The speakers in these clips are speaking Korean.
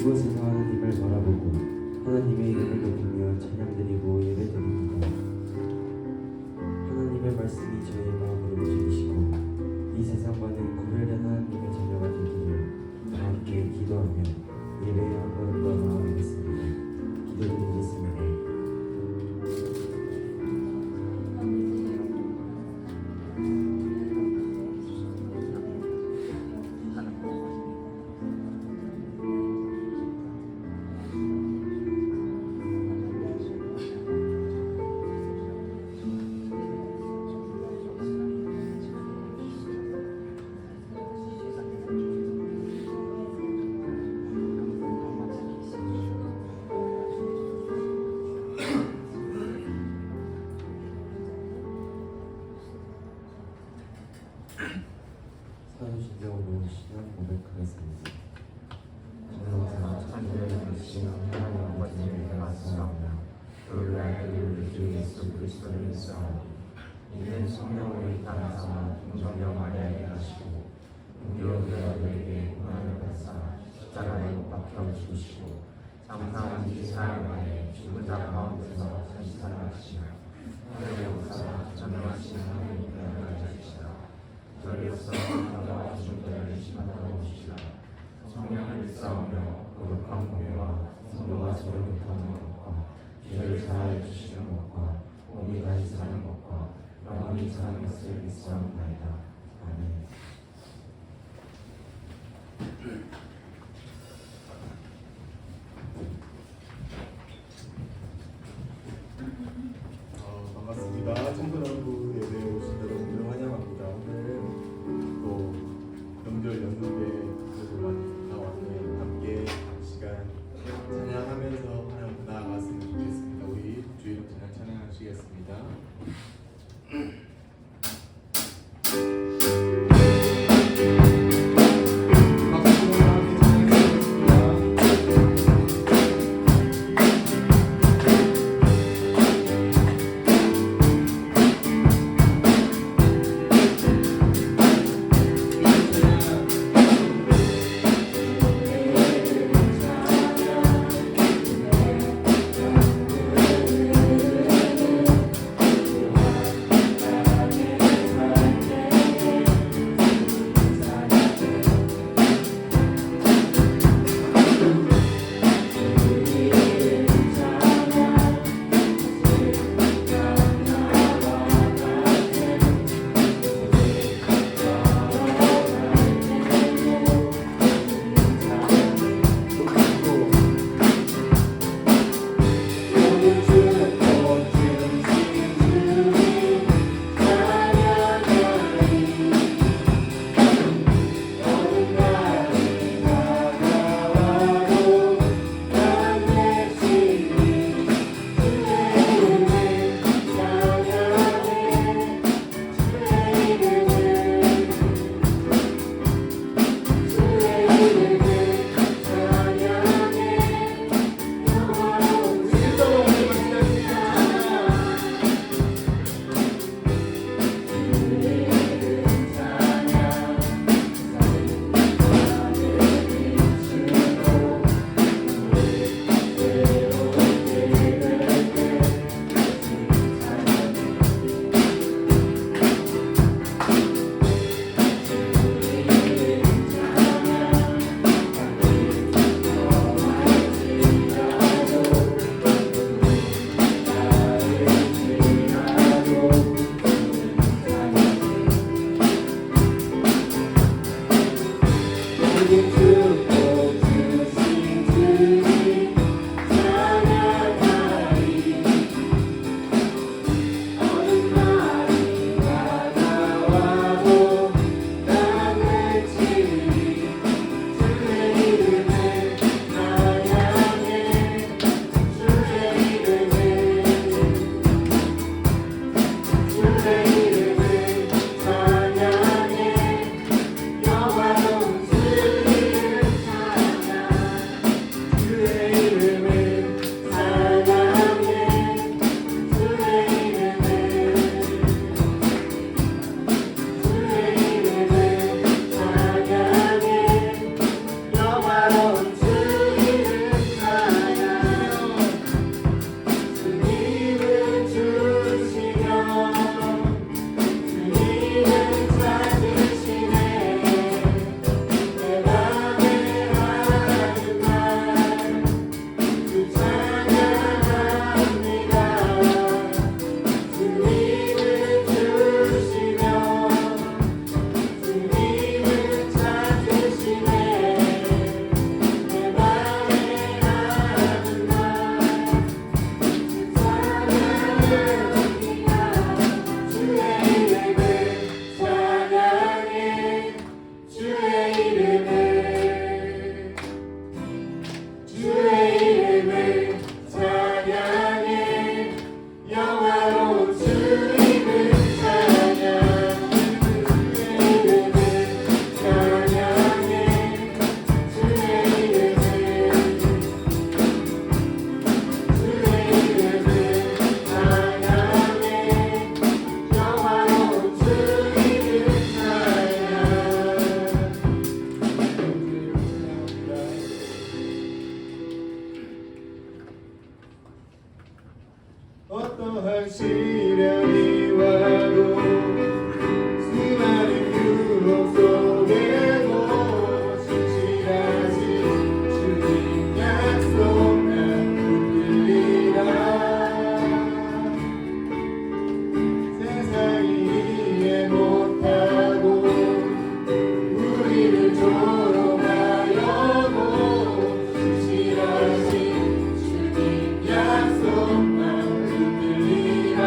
이곳에서 하나님을 바라보고 하나님의 이름을 높이며 찬양드리고 예배드립니다. 하나님의 말씀이 저희 마음을 움직이시고 이 세상과는 구별된 하나님의 자녀가 되기를 다 함께 기도하며 예배에 한 걸음 더 나아가겠습니다. 기도드리겠습니다. 사도신경으로 신앙 고백하겠습니다. 저는 참되는 크신 하나님 아버지를 말씀하며 그를 알기를 주 예수 그리스도를 믿사오니 이는 성령을 따라서 동정녀 마리아에게 하시고 동교교회에게 고난을 받사 십자가에 못 박혀 죽으시고 장사한 지 사흘 만에 죽은 자 가운데서 다시 살아나시며 하늘에 오사 전능하신 하나님께 나아가시시라. 저리로서 나와 중대를 심하다고 오시라. 성령을 믿사오며 거룩한 공예와 성도가 서로 교통하는 것과 죄를 사하여 주시는 것과 몸이 다시 사는 것과 영원히 사는 것을 믿사옵나이다. 아멘. 반갑습니다. 청소년부 예배에 오신 여러분들 환영합니다. 오늘은 또 명절 연휴에 그래도 많이 나왔는데 함께 시간 찬양하면서 하나님 나아갔으면 좋겠습니다. 우리 주일 찬양 찬양하시겠습니다. 어떠한 시련이 와도 수많은 유혹 속에도 신실하신 주님 약속 난 붙들리라. 세상이 이해 못하고 우리를 조롱하여도 신실하신 주님 약속만 붙들리라.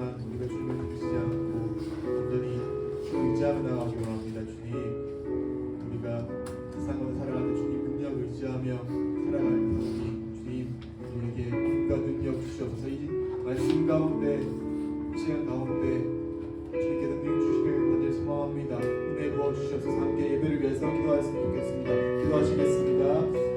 하지만 우리가 주님을 믿지 않고 온전히 의지하며 나가기 원합니다. 주님, 우리가 세상으로 살아가는 주님 능력을 의지하며 살아갈 때니 주님 우리에게 힘과 능력 주시옵소서. 이 말씀 가운데 시간 가운데 주님께 능력 주시길 간절히 소망합니다. 은혜 부어 주시옵소서. 함께 예배를 위해서 기도하였으면 좋겠습니다. 기도하시겠습니다.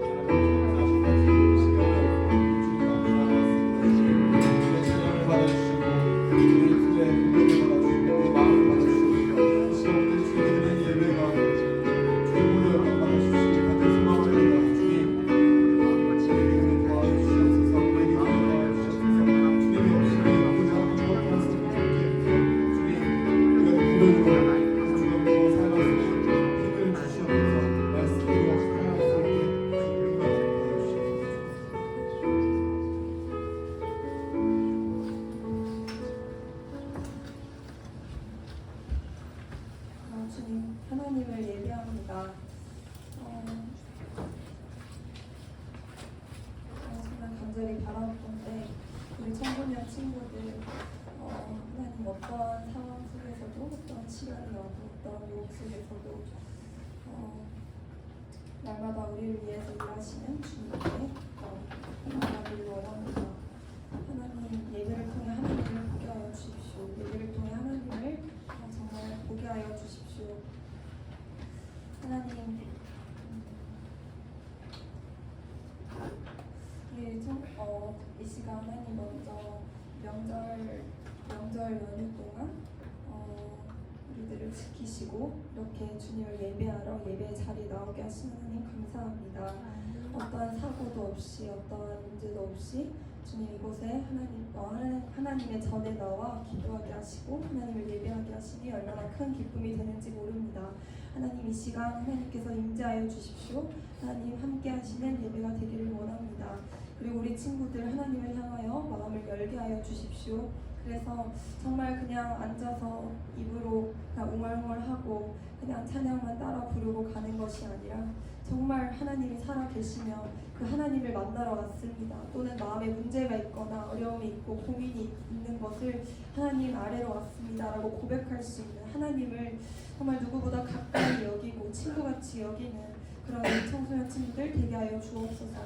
주님 하나님을 예배합니다. 정말 간절히 바라본데 우리 청소년 친구들 하나님 어떠한 상황 속에서도 어떠한 시간이 와도 어떠한 유혹 속에서도 날마다 우리를 위해서 일하시는 주님께 나아가기를 원합니다. 하나님 예배를 통해 하나님을 보게 하여 주십시오. 예배를 통해 하나님을 정말 보게 하여 주십시오. 하나님 이 시간 하나님 먼저 명절 연휴 동안 우리들을 지키시고 이렇게 주님을 예배하러 예배 자리에 나오게 하시는 하나님 감사합니다. 어떠한 사고도 없이 어떠한 문제도 없이 주님 이곳에 하나님의 전에 나와 기도하게 하시고 하나님을 예배하게 하시니 얼마나 큰 기쁨이 되는지 모릅니다. 하나님 이 시간 하나님께서 임재하여 주십시오. 하나님 함께 하시는 예배가 되기를 원합니다. 그리고 우리 친구들 하나님을 향하여 마음을 열게 하여 주십시오. 그래서 정말 그냥 앉아서 입으로 그냥 웅얼웅얼하고 그냥 찬양만 따라 부르고 가는 것이 아니라 정말 하나님이 살아계시며 그 하나님을 만나러 왔습니다. 또는 마음에 문제가 있거나 어려움이 있고 고민이 있는 것을 하나님 아래로 왔습니다 라고 고백할 수 있는 하나님을 정말 누구보다 가까이 여기고 친구같이 여기는 그런 청소년 친구들 되게 하여 주옵소서.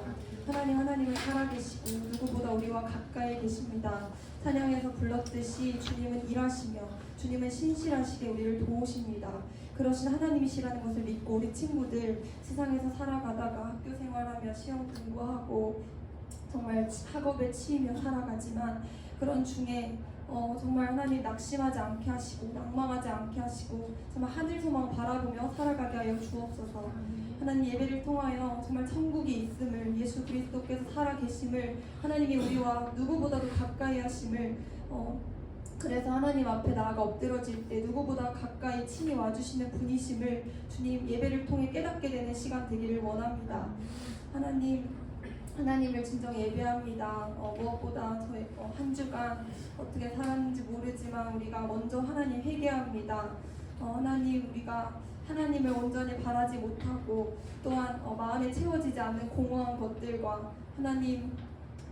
하나님은 살아계시고 누구보다 우리와 가까이 계십니다. 찬양에서 불렀듯이 주님은 일하시며 주님은 신실하시게 우리를 도우십니다. 그러신 하나님이시라는 것을 믿고 우리 친구들 세상에서 살아가다가 학교 생활하며 시험 공부하고 정말 학업에 치이며 살아가지만 그런 중에 정말 하나님 낙심하지 않게 하시고 낭망하지 않게 하시고 정말 하늘 소망 바라보며 살아가게 하여 주옵소서. 하나님 예배를 통하여 정말 천국이 있음을 예수 그리스도께서 살아계심을 하나님이 우리와 누구보다도 가까이 하심을 그래서 하나님 앞에 나아가 엎드러질 때 누구보다 가까이 친히 와주시는 분이심을 주님 예배를 통해 깨닫게 되는 시간 되기를 원합니다. 하나님을 진정 예배합니다. 무엇보다 저희 한 주간 어떻게 살았는지 모르지만 우리가 먼저 하나님 회개합니다. 하나님 우리가 하나님을 온전히 바라지 못하고 또한 마음에 채워지지 않는 공허한 것들과 하나님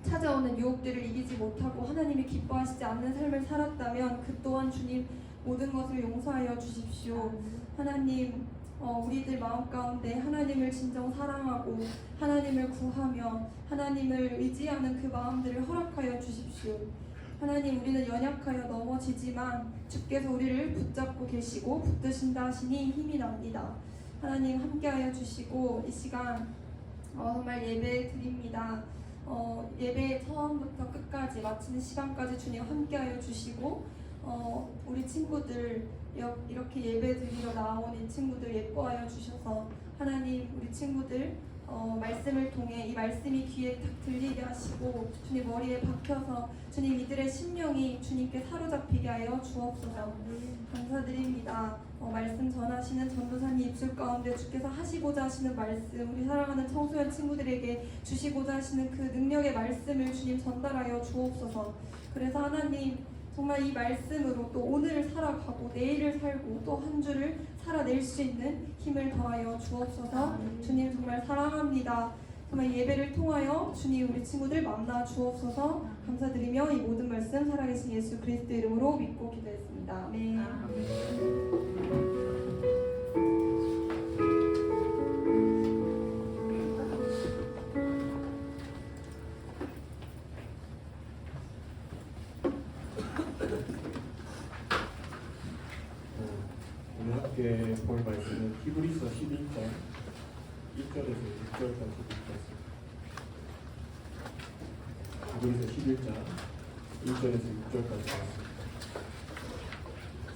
찾아오는 유혹들을 이기지 못하고 하나님이 기뻐하시지 않는 삶을 살았다면 그 또한 주님 모든 것을 용서하여 주십시오. 하나님 우리들 마음 가운데 하나님을 진정 사랑하고 하나님을 구하며 하나님을 의지하는 그 마음들을 허락하여 주십시오. 하나님 우리는 연약하여 넘어지지만 주께서 우리를 붙잡고 계시고 붙드신다 하시니 힘이 납니다. 하나님 함께하여 주시고 이 시간 정말 예배 드립니다. 예배 처음부터 끝까지 마치는 시간까지 주님 함께하여 주시고 우리 친구들 이렇게 예배 드리러 나온 이 친구들 예뻐하여 주셔서 하나님 우리 친구들 말씀을 통해 이 말씀이 귀에 딱 들리게 하시고 주님 머리에 박혀서 주님 이들의 심령이 주님께 사로잡히게 하여 주옵소서. 감사드립니다. 말씀 전하시는 전도사님 입술 가운데 주께서 하시고자 하시는 말씀 우리 사랑하는 청소년 친구들에게 주시고자 하시는 그 능력의 말씀을 주님 전달하여 주옵소서. 그래서 하나님 정말 이 말씀으로 또 오늘을 살아가고 내일을 살고 또 한 주를 살아낼 수 있는 힘을 더하여 주옵소서. 주님 정말 사랑합니다. 정말 예배를 통하여 주님 우리 친구들 만나 주옵소서. 감사드리며 이 모든 말씀 살아계신 예수 그리스도 이름으로 믿고 기도했습니다. 아멘. 오늘 함께 볼 말씀은 히브리서 11장 1절에서 6절까지 읽겠습니다. 히브리서 11장 1절에서 6절까지 읽겠습니다.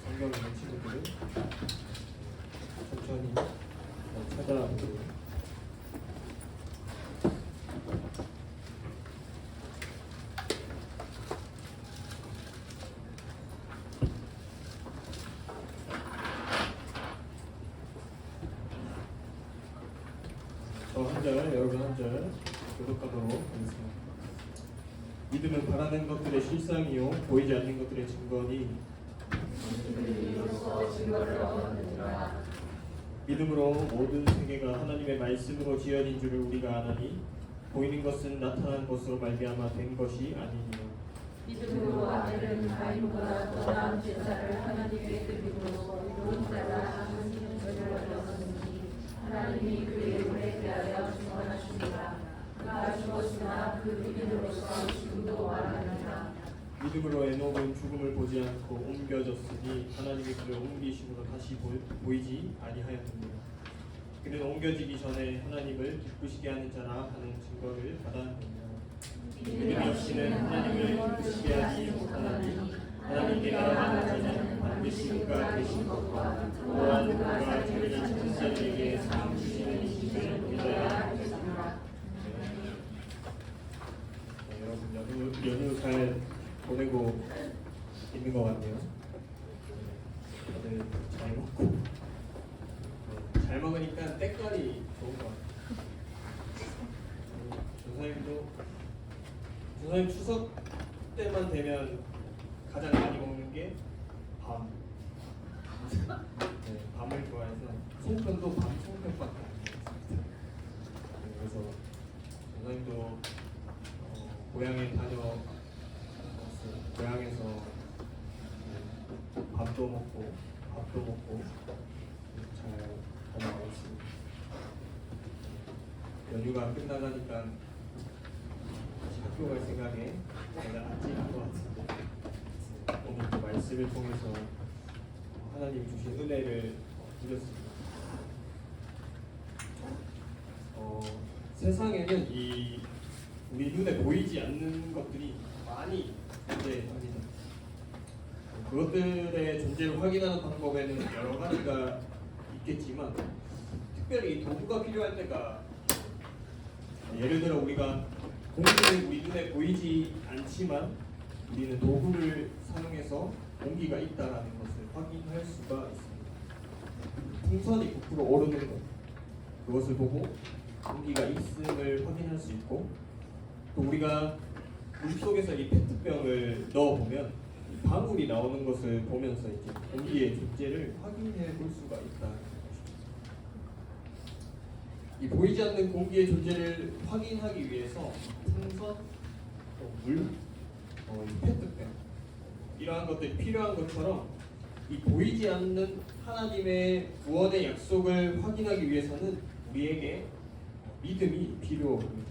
성경 있는 친구들은 천천히 찾아보고 한 절, 여러분 한 절 교독하도록 하겠습니다. 믿음은 바라는 것들의 실상이요 보이지 않는 것들의 증거니 믿음으로 모든 세계가 하나님의 말씀으로 지어진 줄을 우리가 아나니 보이는 것은 나타난 것으로 말미암아 된 것이 아니니라. 믿음으로 아벨은 가인보다 더 나은 제사를 하나님께 드림으로 이룬 자라 하는 증거를 얻었으니 하나님이 그의 오래 대하여 증언하십니다. 그가 죽었으나 그 믿음으로서 지금도 말하느니라. 믿음으로 에녹은 죽음을 보지 않고 옮겨졌으니 하나님이 그를 옮기심으로 다시 보이지 아니하였느니라. 그는 옮겨지기 전에 하나님을 기쁘시게 하는 자라 하는 증거를 받았느니라. 믿음 없이는 하나님을 기쁘시게 하지 못하나니 하나님께 나아가는 자는 반드시 그가 계신 것과 또한 그가 자기를 찾는 자들에게 상 주시는 이심을 믿어야 하겠습니다. 여러분 연휴 잘 보내고 있는 것 같네요. 다들 잘 먹고 잘 먹으니까 때깔이 좋은 것 같아요. 조사님 추석 때만 되면 가장 많이 먹는 게 밤. 네, 밤을 좋아해서 송편도 밤 송편밖에 안 먹습니다. 네, 그래서 조사님도 고향에 다녀왔어요. 고향에서 밥도 먹고 밥도 먹고 잘 다녀오고 있습니다. 연휴가 끝나가니까 다시 학교 갈 생각에 제가 안찌는 것 같은데 오늘 그 말씀을 통해서 하나님 주신 은혜를 누렸습니다. 세상에는 우리 눈에 보이지 않는 것들이 많이 존재합니다. 그것들의 존재를 확인하는 방법에는 여러 가지가 있겠지만 특별히 도구가 필요할 때가 예를 들어 우리가 공기는 우리 눈에 보이지 않지만 우리는 도구를 사용해서 공기가 있다라는 것을 확인할 수가 있습니다. 풍선이 부풀어 오르는 것, 그것을 보고 공기가 있음을 확인할 수 있고, 또 우리가 물속에서 이 페트병을 넣어보면 이 방울이 나오는 것을 보면서 이제 공기의 존재를 확인해 볼 수가 있다는 것입니다. 이 보이지 않는 공기의 존재를 확인하기 위해서 풍선, 또 물, 이 페트병 이러한 것들이 필요한 것처럼 이 보이지 않는 하나님의 구원의 약속을 확인하기 위해서는 우리에게 믿음이 필요합니다.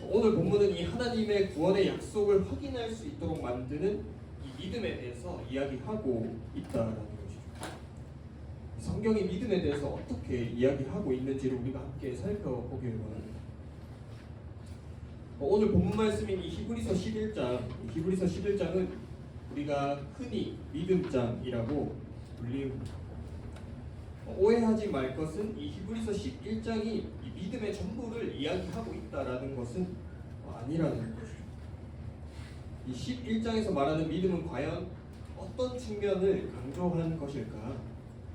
오늘 본문은 이 하나님의 구원의 약속을 확인할 수 있도록 만드는 이 믿음에 대해서 이야기하고 있다는 것이죠. 성경이 믿음에 대해서 어떻게 이야기하고 있는지를 우리가 함께 살펴보기를 원합니다. 오늘 본문 말씀인 이 히브리서 11장은 우리가 흔히 믿음장이라고 불립니다. 오해하지 말 것은 이 히브리서 11장이 이 믿음의 전부를 이야기하고 있다라는 것은 아니라는 것이죠. 이 11장에서 말하는 믿음은 과연 어떤 측면을 강조한 것일까?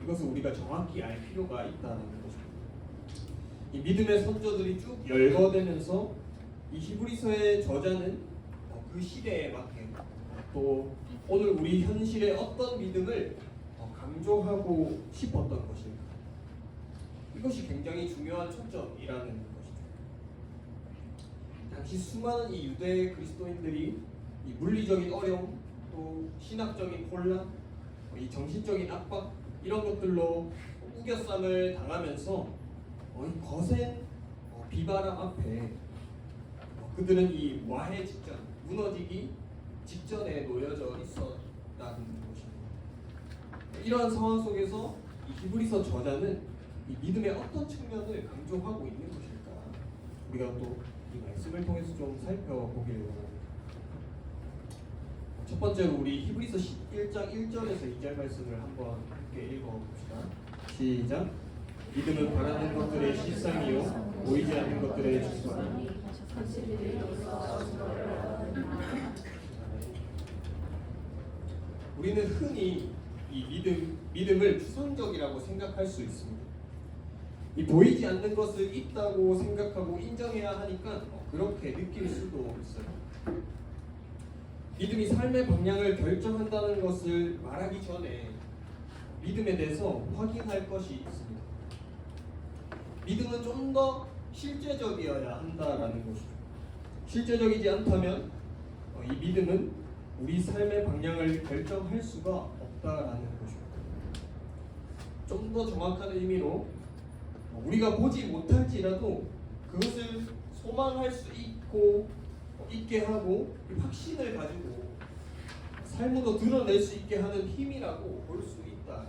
이것을 우리가 정확히 알 필요가 있다는 것입니다. 이 믿음의 선조들이 쭉 열거되면서 이 히브리서의 저자는 그 시대에 맞게 또 오늘 우리 현실의 어떤 믿음을 강조하고 싶었던 것일까? 이것이 굉장히 중요한 초점이라는 것이죠. 당시 수많은 이 유대 그리스도인들이 이 물리적인 어려움, 또 신학적인 혼란, 이 정신적인 압박 이런 것들로 우겨쌈을 당하면서 이 거센 비바람 앞에 그들은 이 와해 직전, 무너지기 직전에 놓여져 있었다는 것입니다. 이러한 상황 속에서 이 히브리서 저자는 이 믿음의 어떤 측면을 강조하고 있는 것일까? 우리가 또 이 말씀을 통해서 좀 살펴보기를 원합니다. 첫 번째로 우리 히브리서 11장 1절에서 2절 말씀을 한번 함께 읽어봅시다. 시작. 믿음은 바라는 것들의 실상이요 보이지 않는 것들의 증거라. 우리는 흔히 이 믿음을 추상적이라고 생각할 수 있습니다. 이 보이지 않는 것을 있다고 생각하고 인정해야 하니까 그렇게 느낄 수도 있어요. 믿음이 삶의 방향을 결정한다는 것을 말하기 전에 믿음에 대해서 확인할 것이 있습니다. 믿음은 좀 더 실제적이어야 한다라는 것이죠. 실제적이지 않다면 이 믿음은 우리 삶의 방향을 결정할 수가 없다라는 것입니다. 좀 더 정확한 의미로 우리가 보지 못할지라도 그것을 소망할 수 있게 하고 확신을 가지고 삶으로 드러낼 수 있게 하는 힘이라고 볼 수 있다.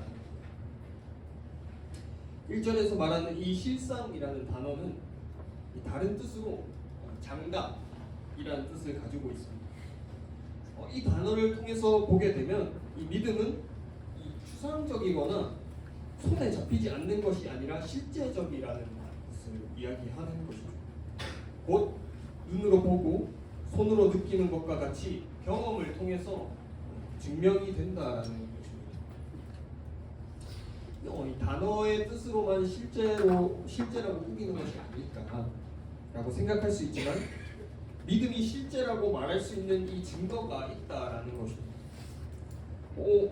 1절에서 말하는 이 실상이라는 단어는 다른 뜻으로 장답이라는 뜻을 가지고 있습니다. 이 단어를 통해서 보게 되면 이 믿음은 추상적이거나 손에 잡히지 않는 것이 아니라 실제적이라는 것을 이야기하는 것이죠. 곧 눈으로 보고 손으로 느끼는 것과 같이 경험을 통해서 증명이 된다라는 것입니다. 이 단어의 뜻으로만 실제라고 꾸기는 것이 아닐까라고 생각할 수 있지만 믿음이 실제라고 말할 수 있는 이 증거가 있다라는 것입니다.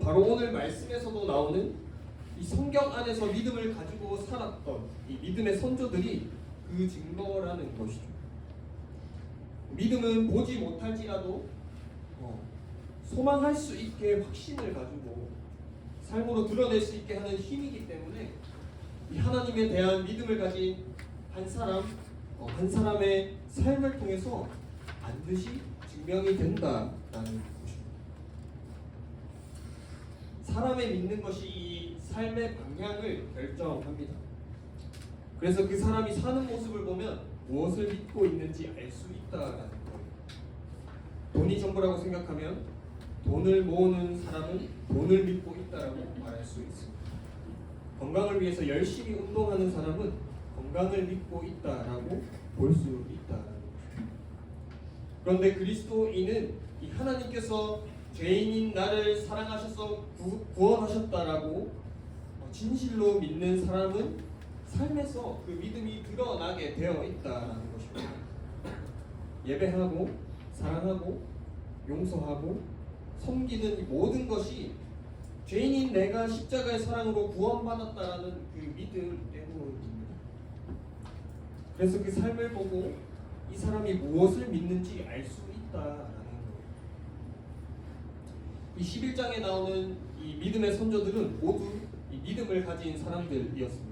바로 오늘 말씀에서도 나오는 이 성경 안에서 믿음을 가지고 살았던 이 믿음의 선조들이 그 증거라는 것이죠. 믿음은 보지 못할지라도 소망할 수 있게 확신을 가지고 삶으로 드러낼 수 있게 하는 힘이기 때문에 이 하나님에 대한 믿음을 가진 한 사람의 삶을 통해서 반드시 증명이 된다라는 것입니다. 사람의 믿는 것이 이 삶의 방향을 결정합니다. 그래서 그 사람이 사는 모습을 보면 무엇을 믿고 있는지 알 수 있다라는 거예요. 돈이 전부라고 생각하면 돈을 모으는 사람은 돈을 믿고 있다라고 말할 수 있습니다. 건강을 위해서 열심히 운동하는 사람은 건강을 믿고 있다라고 볼 수 있다라는 거죠. 그런데 그리스도인은 이 하나님께서 죄인인 나를 사랑하셔서 구원하셨다라고 진실로 믿는 사람은 삶에서 그 믿음이 드러나게 되어 있다라는 것입니다. 예배하고 사랑하고 용서하고 섬기는 이 모든 것이 죄인인 내가 십자가의 사랑으로 구원받았다라는 그 믿음 때문입니다. 그래서 그 삶을 보고 이 사람이 무엇을 믿는지 알 수 있다라는 거예요. 이 11장에 나오는 이 믿음의 선조들은 모두 이 믿음을 가진 사람들이었습니다.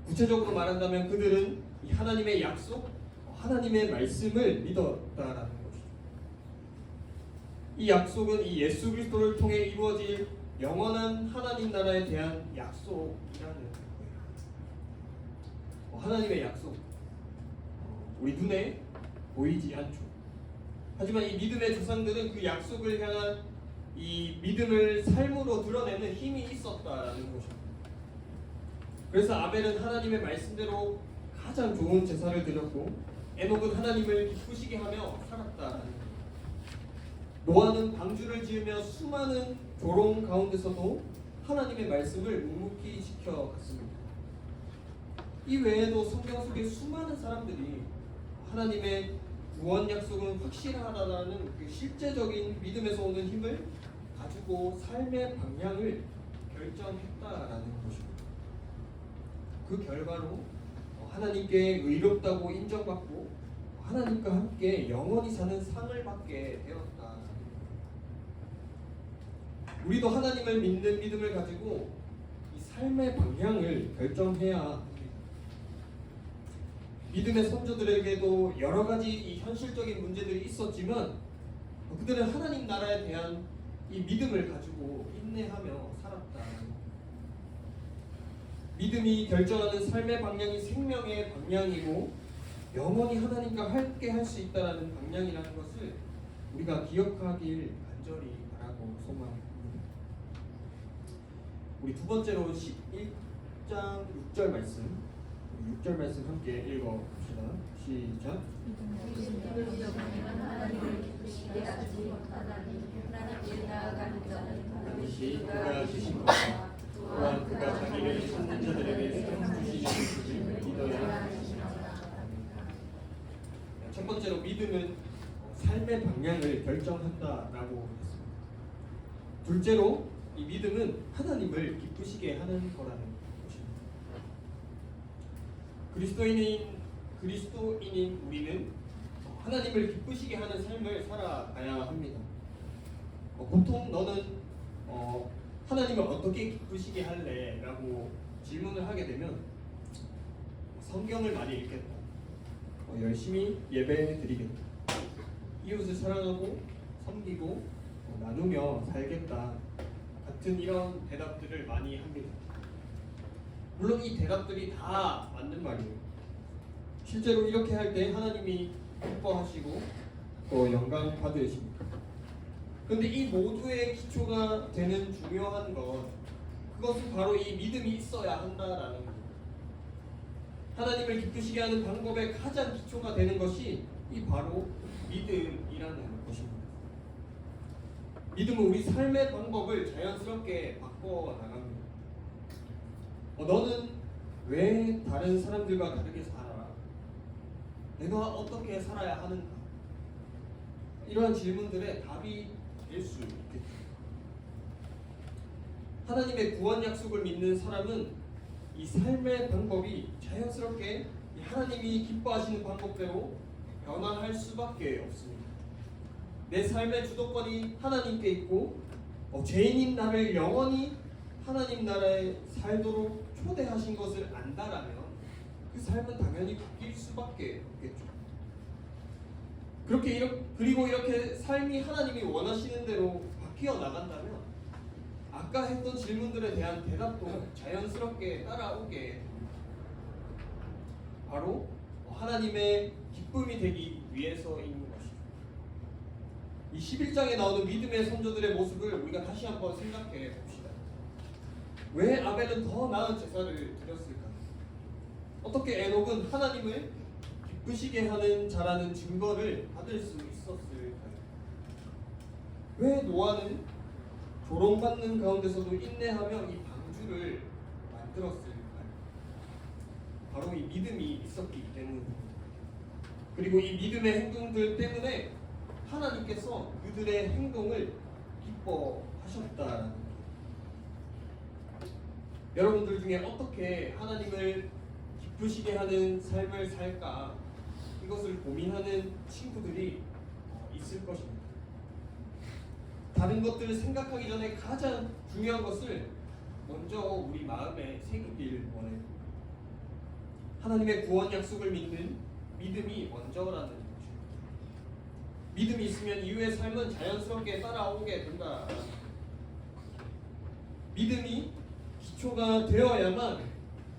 구체적으로 말한다면 그들은 이 하나님의 약속, 하나님의 말씀을 믿었다라는 것이죠. 이 약속은 이 예수 그리스도를 통해 이루어질 영원한 하나님 나라에 대한 약속이라는 거예요. 하나님의 약속, 우리 눈에 보이지 않죠. 하지만 이 믿음의 조상들은 그 약속을 향한 이 믿음을 삶으로 드러내는 힘이 있었다라는 것입니다. 그래서 아벨은 하나님의 말씀대로 가장 좋은 제사를 드렸고 에녹은 하나님을 기쁘시게 하며 살았다라는 거예요. 노아는 방주를 지으며 수많은 조롱 가운데서도 하나님의 말씀을 묵묵히 지켜갔습니다. 이 외에도 성경 속에 수많은 사람들이 하나님의 구원 약속은 확실하다는 그 실제적인 믿음에서 오는 힘을 가지고 삶의 방향을 결정했다라는 것입니다. 그 결과로 하나님께 의롭다고 인정받고 하나님과 함께 영원히 사는 상을 받게 되었다. 우리도 하나님을 믿는 믿음을 가지고 이 삶의 방향을 결정해야 합니다. 믿음의 선조들에게도 여러 가지 이 현실적인 문제들이 있었지만 그들은 하나님 나라에 대한 이 믿음을 가지고 인내하며 살았다. 믿음이 결정하는 삶의 방향이 생명의 방향이고 영원히 하나님과 함께 할 수 있다라는 방향이라는 것을 우리가 기억하길 간절히 바라고 소망합니다. 우리 두 번째로 11장 6절 말씀 6절 말씀 함께 읽어봅시다. 시작. 하나님을 기쁘시게 하지 못하나니 하나님께 나아가는 자는 반드시 그가 주신 것과 또한 그가 자기를 찾는 자들에게 상 주시는 것을 믿어야 하시니라. 첫 번째로 믿음은 삶의 방향을 결정한다라고 했습니다. 둘째로 이 믿음은 하나님을 기쁘시게 하는 거라는 것입니다. 그리스도인인 우리는 하나님을 기쁘시게 하는 삶을 살아가야 합니다. 보통 너는 하나님을 어떻게 기쁘시게 할래? 라고 질문을 하게 되면 성경을 많이 읽겠다, 열심히 예배 드리겠다, 이웃을 사랑하고 섬기고 나누며 살겠다 같은 이런 대답들을 많이 합니다. 물론 이 대답들이 다 맞는 말이에요. 실제로 이렇게 할 때 하나님이 기뻐하시고 또 영광 받으십니다. 그런데 이 모두의 기초가 되는 중요한 그것은 바로 이 믿음이 있어야 한다라는 겁니다. 하나님을 기쁘시게 하는 방법의 가장 기초가 되는 것이 이 바로 믿음이라는 것입니다. 믿음은 우리 삶의 방법을 자연스럽게 바꿔 나갑니다. 너는 왜 다른 사람들과 다르게 살아? 내가 어떻게 살아야 하는가? 이러한 질문들의 답이 될 수 있겠죠. 하나님의 구원 약속을 믿는 사람은 이 삶의 방법이 자연스럽게 하나님이 기뻐하시는 방법대로 변화할 수밖에 없습니다. 내 삶의 주도권이 하나님께 있고 죄인인 나를 영원히 하나님 나라에 살도록 초대하신 것을 안다라면 그 삶은 당연히 바뀔 수밖에 없겠죠. 그리고 이렇게 삶이 하나님이 원하시는 대로 바뀌어 나간다면 아까 했던 질문들에 대한 대답도 자연스럽게 따라오게 됩니다. 바로 하나님의 기쁨이 되기 위해서인 것이죠. 이 11장에 나오는 믿음의 선조들의 모습을 우리가 다시 한번 생각해 봅시다. 왜 아벨은 더 나은 제사를 드렸을까? 어떻게 에녹은 하나님을 기쁘시게 하는 자라는 증거를 받을 수 있었을까요? 왜 노아는 조롱받는 가운데서도 인내하며 이 방주를 만들었을까요? 바로 이 믿음이 있었기 때문입니다. 그리고 이 믿음의 행동들 때문에 하나님께서 그들의 행동을 기뻐하셨다라는 거예요. 여러분들 중에 어떻게 하나님을 기쁘시게 하는 삶을 살까? 이것을 고민하는 친구들이 있을 것입니다. 다른 것들을 생각하기 전에 가장 중요한 것을 먼저 우리 마음에 새기길 원해요. 하나님의 구원 약속을 믿는 믿음이 먼저라는 것입니다. 믿음이 있으면 이후의 삶은 자연스럽게 따라오게 된다. 믿음이 기초가 되어야만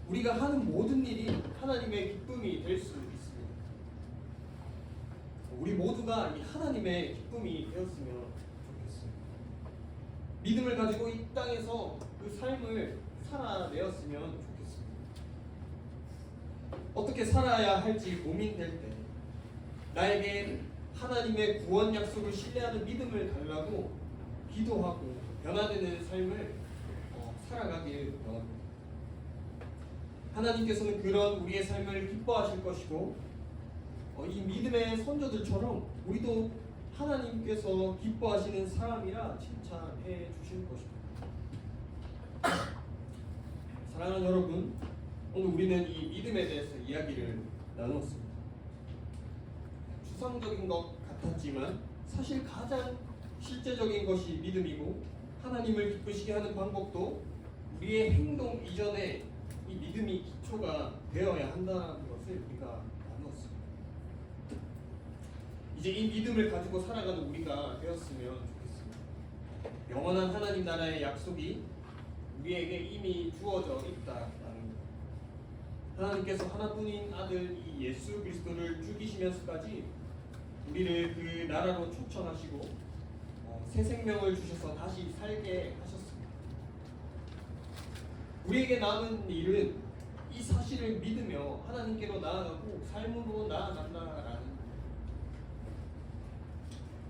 우리가 하는 모든 일이 하나님의 기쁨이 될 수 있습니다. 우리 모두가 이 하나님의 기쁨이 되었으면 좋겠어요. 믿음을 가지고 이 땅에서 그 삶을 살아내었으면 좋겠습니다. 어떻게 살아야 할지 고민될 때 나에게 하나님의 구원 약속을 신뢰하는 믿음을 달라고 기도하고 변화되는 삶을 살아가길 원합니다. 하나님께서는 그런 우리의 삶을 기뻐하실 것이고 이 믿음의 선조들처럼 우리도 하나님께서 기뻐하시는 사람이라 칭찬해 주실 것입니다. 사랑하는 여러분, 오늘 우리는 이 믿음에 대해서 이야기를 나누었습니다. 추상적인 것 같았지만 사실 가장 실제적인 것이 믿음이고, 하나님을 기쁘시게 하는 방법도 우리의 행동 이전에 이 믿음이 기초가 되어야 한다는 것을 우리가 나누었습니다. 이제 이 믿음을 가지고 살아가는 우리가 되었으면 좋겠습니다. 영원한 하나님 나라의 약속이 우리에게 이미 주어져 있다라는 것. 하나님께서 하나뿐인 아들 이 예수 그리스도를 죽이시면서까지 우리를 그 나라로 초청하시고 새 생명을 주셔서 다시 살게 하셨습니다. 우리에게 남은 일은 이 사실을 믿으며 하나님께로 나아가고 삶으로 나아간다라는 것.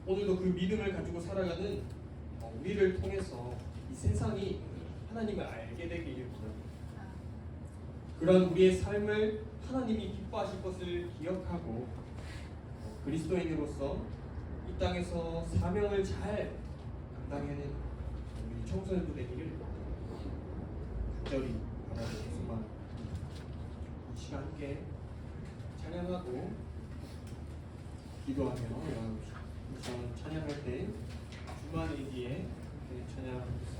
오늘도 그 믿음을 가지고 살아가는 우리를 통해서 이 세상이 하나님을 알게 되기를 바랍니다. 그런 우리의 삶을 하나님이 기뻐하실 것을 기억하고 그리스도인으로서 이 땅에서 사명을 잘 감당해낸 우리 청소년들 되기를 간절히 바라겠습니다. 이 시간 함께 찬양하고 기도하며 나아갑시다. 우선 찬양할 때 주만 의기에 함께 찬양하겠습니다.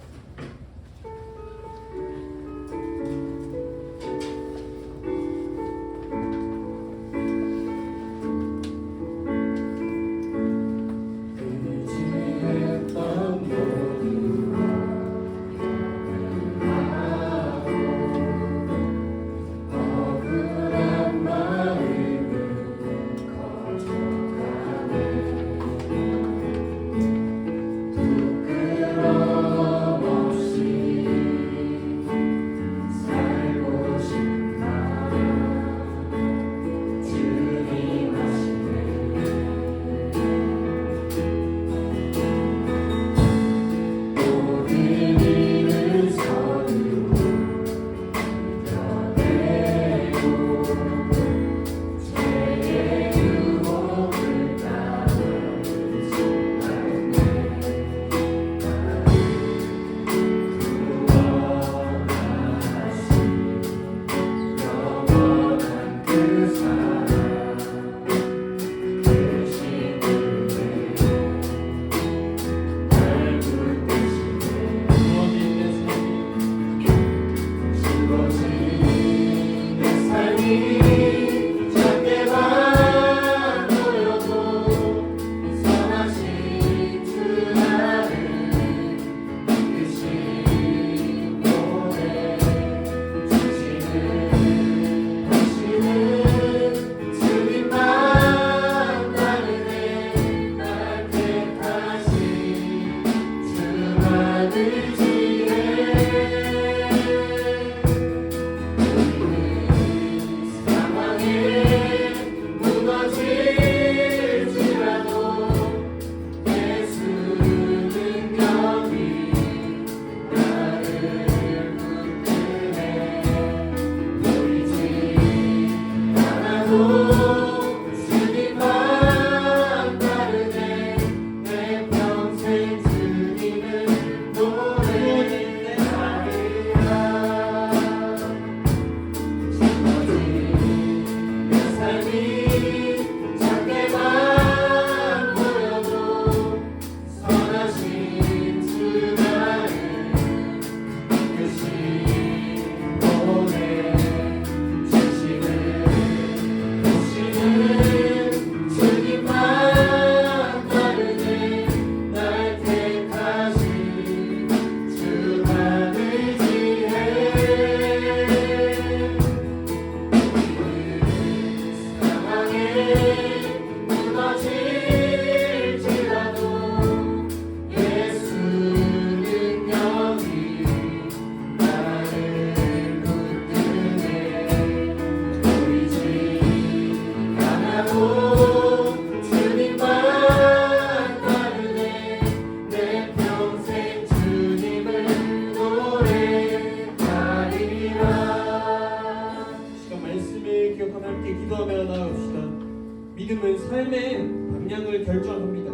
믿음은 삶의 방향을 결정합니다.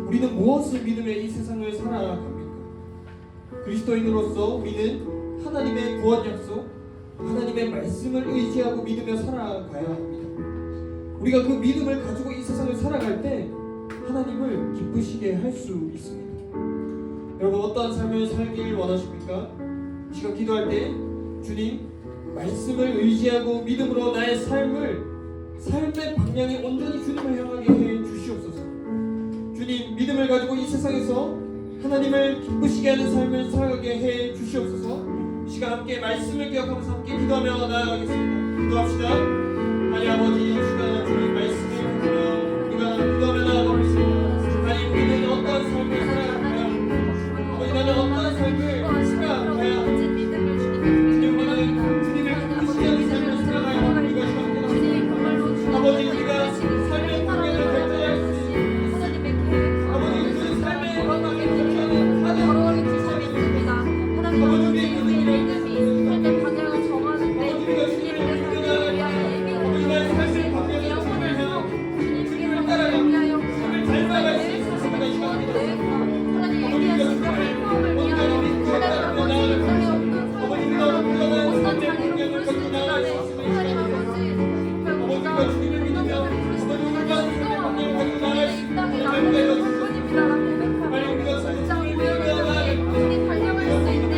우리는 무엇을 믿으며 이 세상을 살아갑니까? 그리스도인으로서 우리는 하나님의 구원 약속, 하나님의 말씀을 의지하고 믿으며 살아가야 합니다. 우리가 그 믿음을 가지고 이 세상을 살아갈 때 하나님을 기쁘시게 할 수 있습니다. 여러분 어떠한 삶을 살길 원하십니까? 이 시간 기도할 때 주님 말씀을 의지하고 믿음으로 나의 삶의 방향이 온전히 주님을 향하게 해 주시옵소서. 주님 믿음을 가지고 이 세상에서 하나님을 기쁘시게 하는 삶을 살아가게 해 주시옵소서. 이 시간 함께 말씀을 기억하면서 함께 기도하며 나아가겠습니다. 기도합시다. 하나님 아버지 이 시간 주님 말씀을 보며 우리가 기도하며 나아가겠습니다. 하나님 우리는 어떠한 삶을 살아갈까요? 아버지 나는 어떠한 삶을 살아가야 주님 우리는 주님을 기쁘시게 하는 삶을 살아가야 우리가 시간입니다. 아버지 우리가 삶의 방향을 결정할 수 있는 아버지 그 삶의 방향을 결정하는 하나님 아버지 우리의 그 믿음이 방향을 정하는데 주님께서 우리 나의 삶의 방향을 주님을 향하여 주님을 따라가며 주님을 잘 따라갈 수 있는 우리가 시간입니다. 하나님 얘기하신 삶을 위하여 하나님 아버지 인생에 없는 어떤 자리로 부르시는 시간에 하나님 아버지 우리가 어떤 자리로 부르시는 시간에 인정하고 이 땅에 나는 조건입니다라고 고백하며 진짜 고백을 우리 달려갈 수 있는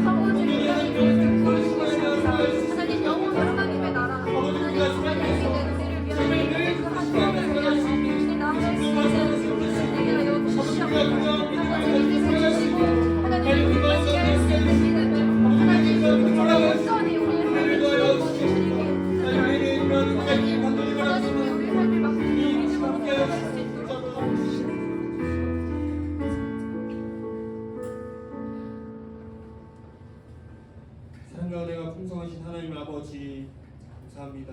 아버지 하나님 부르시옵소서. 하나님 영원 하나님의 나라 하나님 하나님의 우리를 위하여 그 하나님을 위하여 우리 나아갈 수 있는 내가 여기 주시옵소서. 하나님 이렇게 해주시고 하나님 기쁘시게 할 수 있는 믿음을 하나님 온전히 우리의 삶을 주님께 하나님 하나님이 우리 삶을 맡기며 믿음으로 살아갈 수 있도록 사랑과 은혜가 풍성하신 하나님 아버지 감사합니다.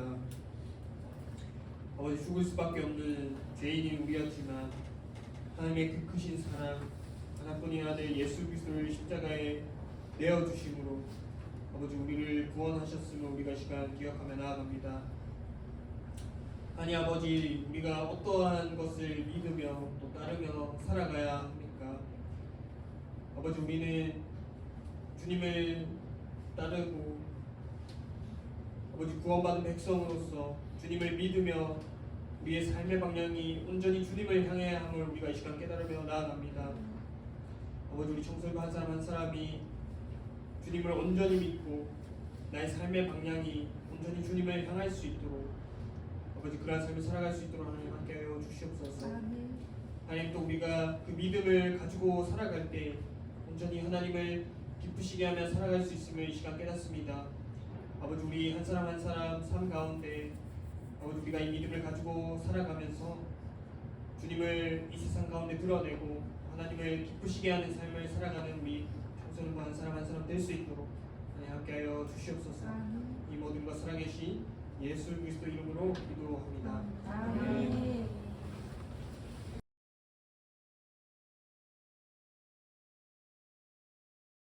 아버지 죽을 수밖에 없는 죄인인 우리였지만 하나님의 그 크신 사랑 하나뿐인 아들 예수 그리스도를 십자가에 내어주심으로 아버지 우리를 구원하셨음을 우리가 시간 기억하며 나아갑니다. 하나님 아버지 우리가 어떠한 것을 믿으며 또 따르며 살아가야 합니까? 아버지 우리는 주님을 따르고 아버지 구원받은 백성으로서 주님을 믿으며 우리의 삶의 방향이 온전히 주님을 향해야 함을 우리가 이 시간 깨달으며 나아갑니다. 아버지 우리 청소년 한 사람 한 사람이 주님을 온전히 믿고 나의 삶의 방향이 온전히 주님을 향할 수 있도록 아버지 그러한 삶을 살아갈 수 있도록 하나님 함께하여 주시옵소서. 하나님 또 우리가 그 믿음을 가지고 살아갈 때 온전히 하나님을 기쁘시게 하며 살아갈 수 있음을 이 시간 깨닫습니다. 아버지 우리 한 사람 한 사람 삶 가운데 아버지 우리가 이 믿음을 가지고 살아가면서 주님을 이 세상 가운데 드러내고 하나님을 기쁘시게 하는 삶을 살아가는 우리 청소년부 한 사람 한 사람 될 수 있도록 하나님 함께하여 주시옵소서. 이 모든 것 살아계신 예수 그리스도 이름으로 기도합니다. 아멘.